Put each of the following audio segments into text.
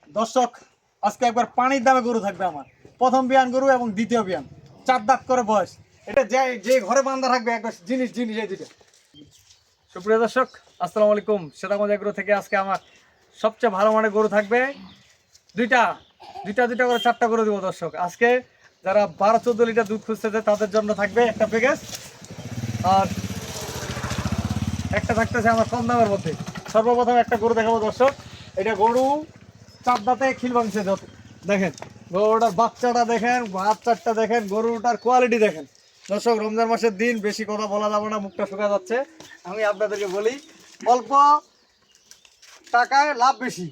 দর্শক, আজকে একবার পানির দামে গরু থাকবে আমার। প্রথম বিয়ান গরু এবং দ্বিতীয় বিয়ান, 4 দাঁত করে বয়স। এটা যে যে ঘরে বান্ধা থাকবে একবার জিনিস জিনিস এই দুটো। সুপ্রিয় দর্শক, আসসালামু আলাইকুম। সেতাগঞ্জ এগ্রো থেকে আজকে আমার সবচেয়ে ভালো মানের গরু থাকবে দুইটা দুইটা দুইটা করে 4টা গরু দিব দর্শক। আজকে যারা 12-14 লিটার দুধ খুঁজতেছে তাদের জন্য থাকবে একটা প্যাকেজ, আর একটা থাকতেছে আমার কম দামের মধ্যে। সর্বপ্রথম একটা গরু দেখাবো দর্শক। এটা গরু 4 দাঁতে খিল ভাঙছে। দেখেন গরুটার বাচ্চাটা দেখেন, বাচ্চাটা দেখেন, গরুটার কোয়ালিটি দেখেন দর্শক। রমজান মাসের দিন, বেশি কথা বলা যাবে না, মুখটা শুকা যাচ্ছে। আমি আপনাদেরকে বলি, অল্প টাকায় লাভ বেশি,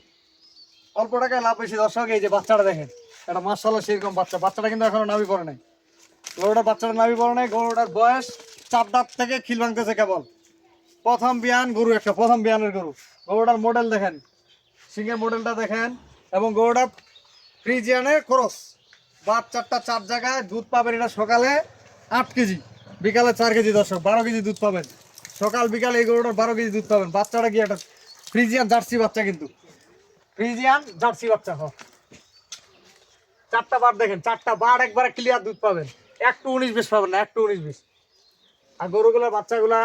অল্প টাকায় লাভ বেশি দর্শক। এই যে বাচ্চাটা দেখেন, এটা মাশাআল্লাহ সেরকম বাচ্চা। বাচ্চাটা কিন্তু এখনো নাভি পড়ে নাই। গরুটার বাচ্চাটা নাভি পড়ে নাই। গরুটার বয়স 4 দাঁত থেকে খিল ভাঙতেছে কেবল। প্রথম বিয়ান গরু, একটা প্রথম বিয়ানের গরু। গরুটার মডেল দেখেন, সিংহের মডেলটা দেখেন, এবং গরুটা ফ্রিজিয়ানের ক্রস। বাদ 4টা 4 জায়গায় দুধ পাবেন। এটা সকালে 8 কেজি, বিকালে 4 কেজি দর্শক, 12 কেজি দুধ পাবেন। সকাল বিকাল এই গরুটার 12 কেজি দুধ পাবেন। বাচ্চাটা কি একটা ফ্রিজিয়ান জার্সি বাচ্চা, কিন্তু ফ্রিজিয়ান জার্সি বাচ্চা। 4টা বার দেখেন, 4টা বার একবারে ক্লিয়ার দুধ পাবেন। একটু 19-20 পাবেন না, একটু 19-20। আর গরুগুলোর বাচ্চাগুলা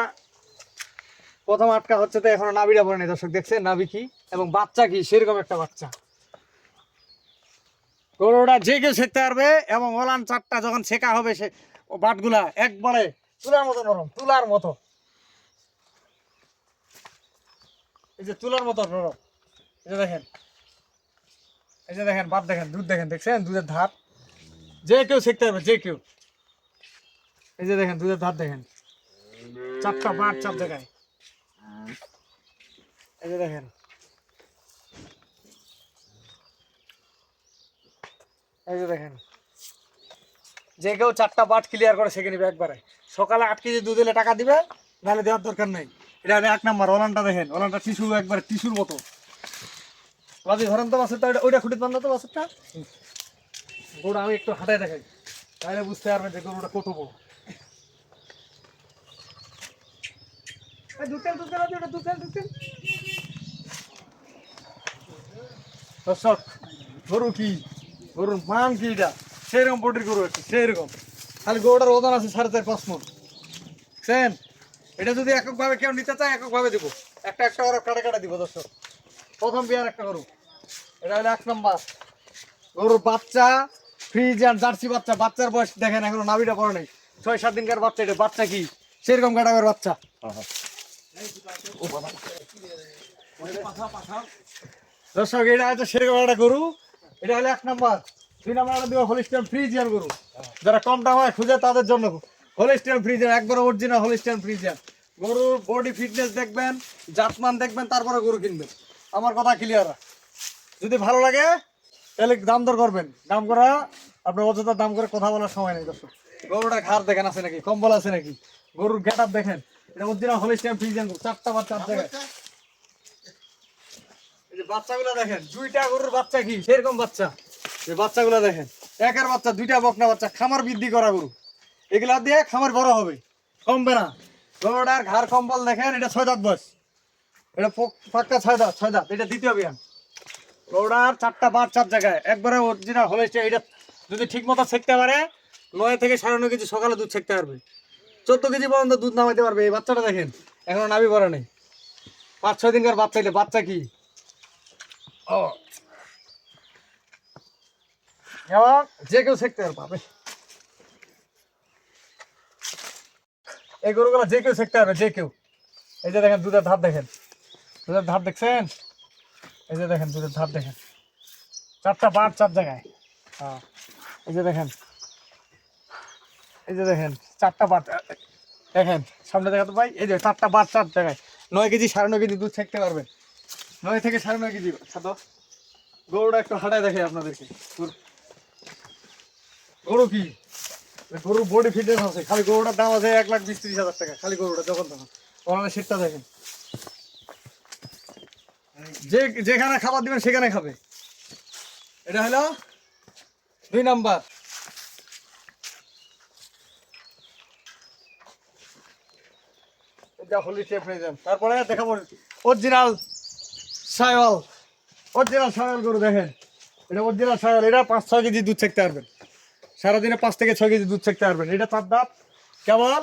প্রথম আটকা হচ্ছে তো এখনো নাভিটা পড়ে নেই দর্শক। দেখছেন নাভি কি এবং বাচ্চা কি, সেরকম একটা বাচ্চা। গরুটা যে কেউ শেখতে পারবে, এবং ওলান 4টা যখন শেখা হবে সে বাটগুলা একবারে তুলার মতো নরম, তুলার মতো। এই যে তুলার মতো নরম। এই যে দেখেন, এই যে দেখেন বাট দেখেন, দুধ দেখেন, দেখছেন দুধের ধার। যে কেউ শিখতে পারবে, যে কেউ। এই যে দেখেন দুধের ধার দেখেন, 4টা বাট 4 জায়গায়। এই যে দেখেন, এই যে দেখেন, যে কেউ 4টা বাট ক্লিয়ার করে শিখে নিবে একবারে। সকালে 8 কেজি দুধ এলে টাকা দিবে, নাহলে দেওয়ার দরকার নেই। এটা 1 নাম্বার। ওলানটা দেখেন, ওলানটা টিস্যু, একবারে টিস্যুর মতো। বাজি ধরেন তো বাসেরটা, ওইটা খুঁটির বান্ধা তো বাসেরটা। গরু আমি একটু হাঁটাই দেখাই, তাহলে বুঝতে পারবেন যে গরুটা কত বড়। দর্শক, গরু কি, গরুর মান কি, এটা সেরকম বডির গরু একটা, সেরকম। খালি গরুটার ওজন আছে 4.5-5 মণ। বুঝছেন? এটা যদি এককভাবে কেউ নিতে চায়, এককভাবে দিব, একটা একটা করে কাটে কাটে দিব দর্শক। প্রথম বিয়ার একটা গরু, এটা হলো 1 নম্বর। গরুর বাচ্চা ফ্রিজিয়ান জার্সি বাচ্চা। বাচ্চার বয়স দেখেন, এখনো নাভিটা পড়ে নেই, 6-7 দিনকার বাচ্চা। এটা বাচ্চা কি, সেরকম কাটাবের বাচ্চা। দর্শক, এটা হচ্ছে সেরকম একটা গরু। এটা হলো 1 নম্বর। 2 নম্বর দিব হলিস্টিয়ান ফ্রিজিয়ান গরু। যারা কম দাম হয় খুঁজে তাদের জন্য হলিস্টিয়ান ফ্রিজিয়ান, একবার অরিজিনাল হলিস্টিয়ান ফ্রিজিয়ান। গরুর বডি ফিটনেস দেখবেন, জাতমান দেখবেন, তারপরে গরু কিনবেন। আমার কথা ক্লিয়ার। যদি ভালো লাগে তাহলে দাম দর করবেন। দাম করা আপনার অযথা দাম করে কথা বলার সময় নেই দর্শক। গরুটা ঘাড় দেখেন আছে নাকি, কম্বল আছে নাকি, গরুর গেট আপ দেখেন। এটা অরিজিনাল হলিস্টিয়ান ফ্রিজিয়ান গরু। 4টা বা 4 জায়গায়। এই যে বাচ্চাগুলো দেখেন, 2টা গরুর বাচ্চা কি, সেরকম বাচ্চা। এই বাচ্চাগুলো দেখেন, একের বাচ্চা, 2টা বকনা বাচ্চা। খামার বৃদ্ধি করা গরু, এগুলা দিয়ে খামার বড় হবে, কমবে না। গরুটার ঘাড় কম্বল দেখেন। এটা 6 দাঁত বয়স, এটা পাক্কা 6 দাঁত, 6 দাঁত। এটা দ্বিতীয় বিয়ান। গরুটার 4টা বার 4 জায়গায়, একবারে অরিজিনাল হলিস্টিয়ান। এটা যদি ঠিক মতো ছেকতে পারে, 9 থেকে 9.5 কেজি সকালে দুধ ছেকতে পারবে, 14 কেজি পর্যন্ত দুধ নামাইতে পারবে। এই বাচ্চাটা দেখেন, এখনো নাভি পড়ে নেই, 5-6 দিনকার বাচ্চা। এটা বাচ্চা কি, ও এবং যে কেউ শিখতে পারবে। এই গরুগুলো যে কেউ শিখতে পারবে, যে কেউ। এই যে দেখেন দুধের ধার দেখেন, দুধের ধার দেখছেন? এই যে দেখেন দুধের ধার দেখেন, 4টা বার 4 জায়গায়। হ্যাঁ, এই যে দেখেন, এই যে দেখেন 4টা বার দেখেন, সামনে দেখা তো ভাই। এই যে 4টা বার 4 জায়গায়, 9 কেজি 9.5 কেজি দুধ শিখতে পারবেন, 9 থেকে 9.5 কেজি সাদা। গরুটা একটু হাঁটায় দেখে আপনাদেরকে। গরু কি, গরুর বডি ফিটনেস আছে। খালি গরুটার দাম আছে 1,20,30,000 টাকা, খালি গরুটা যখন তখন। ওখানে সেটটা দেখেন, যে যেখানে খাবার দিবেন সেখানে খাবে। এটা হলো 2 নাম্বার। এটা হলি টেপ হয়ে যান। তারপরে দেখাবো অরিজিনাল সাইওয়াল। অরিজিনাল শায়াল গরু দেখেন, এটা অরিজিনাল শায়াল, এটা 5-6 কেজি দুধ ছাকতে পারবেন সারাদিনে, 5 থেকে 6 কেজি দুধ ছাকতে পারবেন। এটা 4 দাঁত কেবল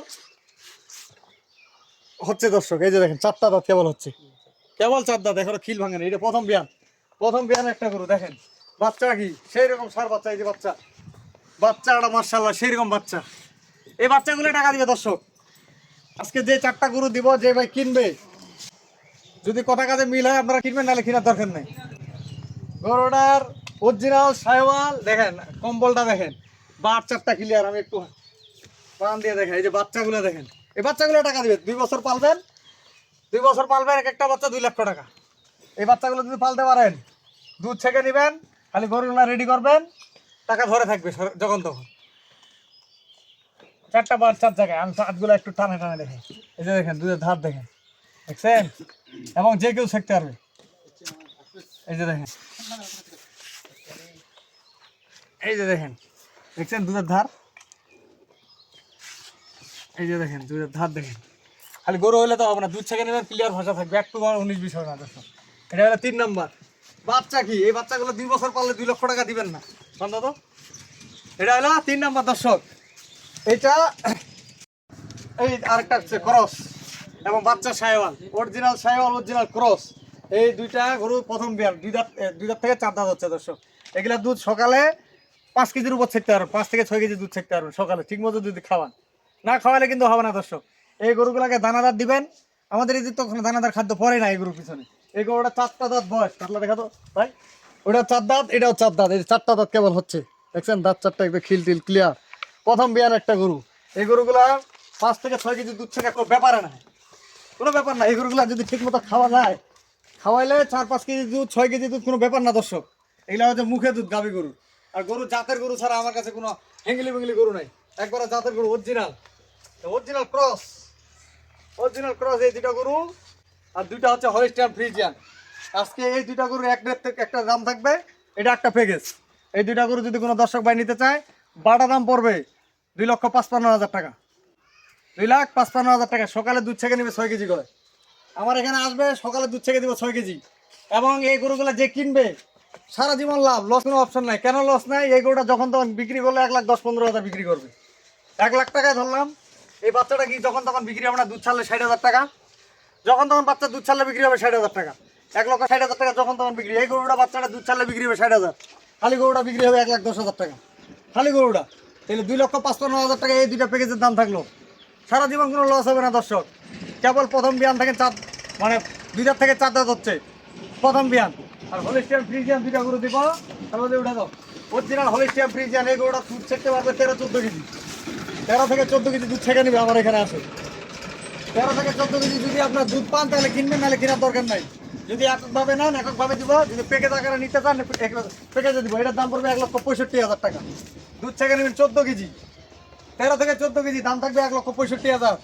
হচ্ছে দর্শক, এই যে দেখেন 4টা দাঁত কেবল হচ্ছে, কেবল 4 দাঁত, এখনো খিল ভাঙেনি। এটা প্রথম বিয়ান একটা গরু দেখেন, বাচ্চা কি সেই রকম সার বাচ্চা, এই যে বাচ্চাটা মাশাআল্লাহ সেই রকম বাচ্চা। এই বাচ্চাগুলো টাকা দিবে দর্শক। আজকে যে 4টা গরু দিব, যে ভাই কিনবে, যদি কথা কাজে মিল হয় আপনারা কিনবেন, নাহলে কেনার দরকার নেই। গরুটার অরিজিনাল শায়াল দেখেন, কম্বলটা দেখেন, বাট 4টা ক্লিয়ার। আমি একটু পান দিয়ে দেখেন, এই যে বাচ্চাগুলো দেখেন, এই বাচ্চাগুলো টাকা দিবে। 2 বছর পালবেন, 2 বছর পালবেন, এক একটা বাচ্চা 2 লক্ষ টাকা। এই বাচ্চাগুলো যদি পালতে পারেন, দুধ ছেঁকে নেবেন, খালি গরুগুলা রেডি করবেন, টাকা ধরে থাকবে যখন তখন। 4টা বার 4 জায়গায়, আমি হাতগুলো একটু টানে দেখেন, এই যে দেখেন দুধের ধার দেখেন, দেখছেন, এবং যে কেউ ছেঁকতে পারবে। এই যে দেখেন, এই যে দেখেন, দেখছেন দুধের ধার, এই যে দেখেন দুধের ধার দেখেন। খালি গরু হলে তো হবে না, দুধ ছেঁকে নেবেন, ক্লিয়ার ভাষা থাকবে, একটু 19-20 হবে না দর্শক। এটা হলো 3 নম্বর বাচ্চা। কি এই বাচ্চাগুলো 2 বছর পারলে 2 লক্ষ টাকা দিবেন না সন্ধ্যা তো। এটা হলো 3 নম্বর দর্শক। এটা এই আরেকটা হচ্ছে ক্রস এবং বাচ্চা শায়াল, অরিজিনাল শায়াল, অরিজিনাল ক্রস। এই দুইটা গরু প্রথম বিয়ার, 2 দাঁত থেকে 4 দাঁত হচ্ছে দর্শক। এগুলা দুধ সকালে 5 কেজির উপর ছেঁকতে পারবেন, 5 থেকে 6 কেজি দুধ ছেঁকতে পারবেন সকালে, ঠিক মতো যদি খাওয়ান। না খাওয়ালে কিন্তু হবে না দর্শক। এই গরুগুলাকে দানাদার দিবেন, আমাদের এই যে তখন দানাদার খাদ্য পড়ে না এই গরুর পিছনে। এই গরুটা 4টা দাঁত বয়স, কাটলা দেখা তো ভাই, ওটা 4 দাঁত, এটাও 4 দাঁত, এই 4টা দাঁত কেবল হচ্ছে, দেখছেন দাঁত 4টা একদম খিল টিল ক্লিয়ার। প্রথম বিয়ার একটা গরু। এই গরুগুলা 5 থেকে 6 কেজি দুধ ছেঁকা কোনো ব্যাপারে না, কোনো ব্যাপার না। এই গরুগুলা যদি ঠিক মতো খাওয়া যায়, খাওয়াইলে 4-5 কেজি দুধ, 6 কেজি দুধ কোনো ব্যাপার না দর্শক। এগুলা হচ্ছে মুখে দুধ গাভী গরু। আর গরু জাতের গরু ছাড়া আমার কাছে কোনো হেঙ্গলি বেঙ্গলি গরু নাই, একবারে জাতের গরু, original, original cross, original cross. এই 2টা গরু, আর 2টা হচ্ছে হলিস্টিয়ান ফ্রিজিয়ান। আজকে এই 2টা গরুর এক রেট থেকে একটা দাম থাকবে, এটা একটা প্যাকেজ। এই 2টা গরু যদি কোনো দর্শক ভাই নিতে চায়, বাটা দাম পড়বে 2,55,000 টাকা, 2,55,000 টাকা। সকালে দুধ ছেঁকে নেবে 6 কেজি করে, আমার এখানে আসবে, সকালে দুধ ছেঁকে দিব 6 কেজি। এবং এই গরুগুলো যে কিনবে সারা জীবন লাভ, লস কোনো অপশন নাই। কেন লস নাই? এই গরুটা যখন তখন বিক্রি করলে 1,10-15,000 বিক্রি করবে, 1 লাখ টাকায় ধরলাম। এই বাচ্চাটা কি যখন তখন বিক্রি হবে না, দুধ ছাড়লে 60,000 টাকা, যখন তখন বাচ্চা দুধ ছাড়লে বিক্রি হবে 60,000 টাকা, 1,60,000 টাকা যখন তখন বিক্রি। এই গরুটা বাচ্চাটা দুধ ছাড়লে বিক্রি হবে 60,000, খালি গরুটা বিক্রি হবে 1,10,000 টাকা, খালি গরুটা। তাহলে 2,55,000 টাকা এই 2টা প্যাকেজের দাম থাকলো, সারা জীবন কোনো লস হবে না দর্শক। কেবল প্রথম বিয়ান থেকে 4, মানে 2 দাঁত থেকে 4 দাঁত হচ্ছে প্রথম বিয়ান। আর হলিস্টিয়ান ফ্রিজিয়ান 2টা গরু দিব, তাহলে উঠে দাও। অরিজিনাল হলিস্টিয়ান ফ্রিজিয়ান, এই গরুটা দুধ ছেঁকতে পারবে 13-14 কেজি, 13 থেকে 14 কেজি দুধ ছেঁকে নেবে আমার এখানে আসে। 13 থেকে 14 কেজি যদি আপনার দুধ পান তাহলে কিনবেন, নাহলে কেনার দরকার নাই। যদি এককভাবে নেন এককভাবে দিব, যদি প্যাকেজ আকারে নিতে চান প্যাকেজে দিব। এটার দাম পড়বে 1,65,000 টাকা। দুধ ছেঁকে নেবেন 14 কেজি, 13 থেকে 14 কেজি, দাম থাকবে 1,65,000।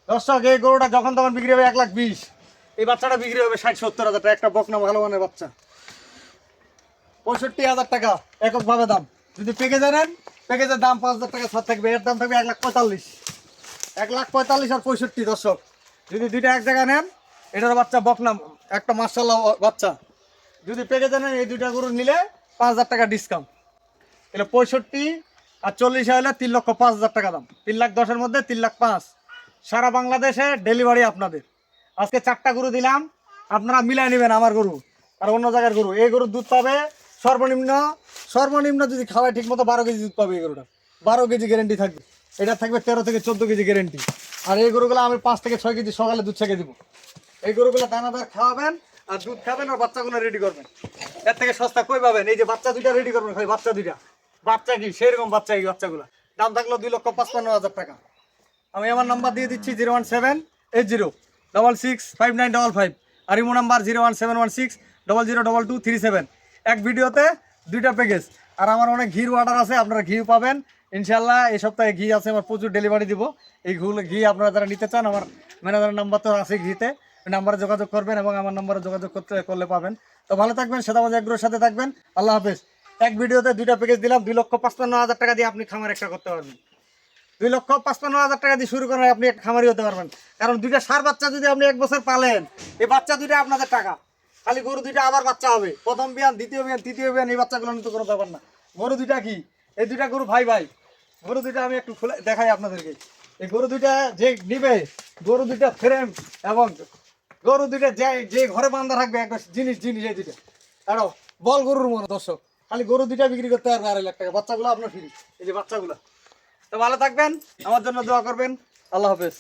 দর্শক এই গরুটা যখন তখন বিক্রি হবে 1,20,000, এই বাচ্চাটা বিক্রি হবে 60-70,000 টাকা, একটা বকনা ভালো মানের বাচ্চা, 65,000 টাকা এককভাবে দাম। যদি প্যাকেজে নেন, প্যাকেজের দাম 5,000 টাকা ছাড় থাকবে, এর দাম থাকবে 1,45,000, 1,45,000 আর 65 দর্শক। যদি 2টা এক জায়গায় নেন, এটার বাচ্চা বকনা একটা মাশাআল্লাহ বাচ্চা, যদি প্যাকেজে নেন এই 2টা গরু নিলে 5,000 টাকা ডিসকাউন্ট, তাহলে 65 আর 40 হলে 3,05,000 টাকা দাম, 3,10,000-এর মধ্যে 3,05,000। সারা বাংলাদেশে ডেলিভারি আপনাদের। আজকে 4টা গরু দিলাম, আপনারা মিলাই নেবেন আমার গরু আর অন্য জায়গার গরু। এই গরুর দুধ পাবে সর্বনিম্ন যদি খাওয়ায় ঠিক মতো 12 কেজি দুধ পাবে। এই গরুটা 12 কেজি গ্যারেন্টি থাকবে, এটা থাকবে 13 থেকে 14 কেজি গ্যারেন্টি। আর এই গরুগুলো আমি 5 থেকে 6 কেজি সকালে দুধ ছেঁকে দিব। এই গরুগুলো দানাদার খাওয়াবেন আর দুধ খাবেন আর বাচ্চাগুলো রেডি করবেন, এর থেকে সস্তা কই পাবেন? এই যে বাচ্চা 2টা রেডি করবেন, ভাই বাচ্চা 2টা, বাচ্চা কি সেরকম বাচ্চা, এই বাচ্চাগুলো দাম থাকলো 2,55,000 টাকা। আমি আমার নাম্বার দিয়ে দিচ্ছি 01780665955, আর ইমো নাম্বার 01716002237। এক ভিডিওতে 2টা প্যাকেজ। আর আমার অনেক ঘির অর্ডার আছে, আপনারা ঘি পাবেন ইনশাল্লাহ। এই সপ্তাহে ঘি আছে, আমার প্রচুর ডেলিভারি দিব। এই ঘি আপনারা যারা নিতে চান, আমার ম্যানেজারের নাম্বার তো আছে ঘিতে, ওই নাম্বারে যোগাযোগ করবেন এবং আমার নাম্বারে যোগাযোগ করলে পাবেন। তো ভালো থাকবেন, সেদাবাজ এগ্রোর সাথে থাকবেন। আল্লাহ হাফেজ। এক ভিডিওতে 2টা প্যাকেজ দিলাম, 2,55,000 টাকা দিয়ে আপনি খামার একটা করতে পারবেন। 2,55,000 টাকা দিয়ে শুরু করেন, আপনি একটা খামারি হতে পারবেন। কারণ 2টা সার বাচ্চা যদি আপনি 1 বছর পালেন, এই বাচ্চা 2টা আপনাদের টাকা। খালি গরু দুইটা আবার বাচ্চা হবে, প্রথম বিয়ান, দ্বিতীয় বিয়ান, তৃতীয় বিয়ান, এই বাচ্চাগুলো নিতে কোনো ব্যাপার না। গরু দুইটা কি, এই দুইটা গরু ভাই ভাই। গরু দুইটা আমি একটু খুলে দেখাই আপনাদেরকে। এই গরু দুইটা যে নিবে, গরু দুইটা ফ্রেম এবং গরু দুইটা যে যে ঘরে বান্ধা থাকবে একটা জিনিস জিনিস, এই দুইটা আরো বল গরুর মনে দর্শক। খালি গরু দুইটা বিক্রি করতে পারবে 2.5 লাখ টাকা, বাচ্চাগুলো আপনার ফ্রি। এই যে বাচ্চাগুলো। তো ভালো থাকবেন, আমার জন্য দোয়া করবেন। আল্লাহ হাফেজ।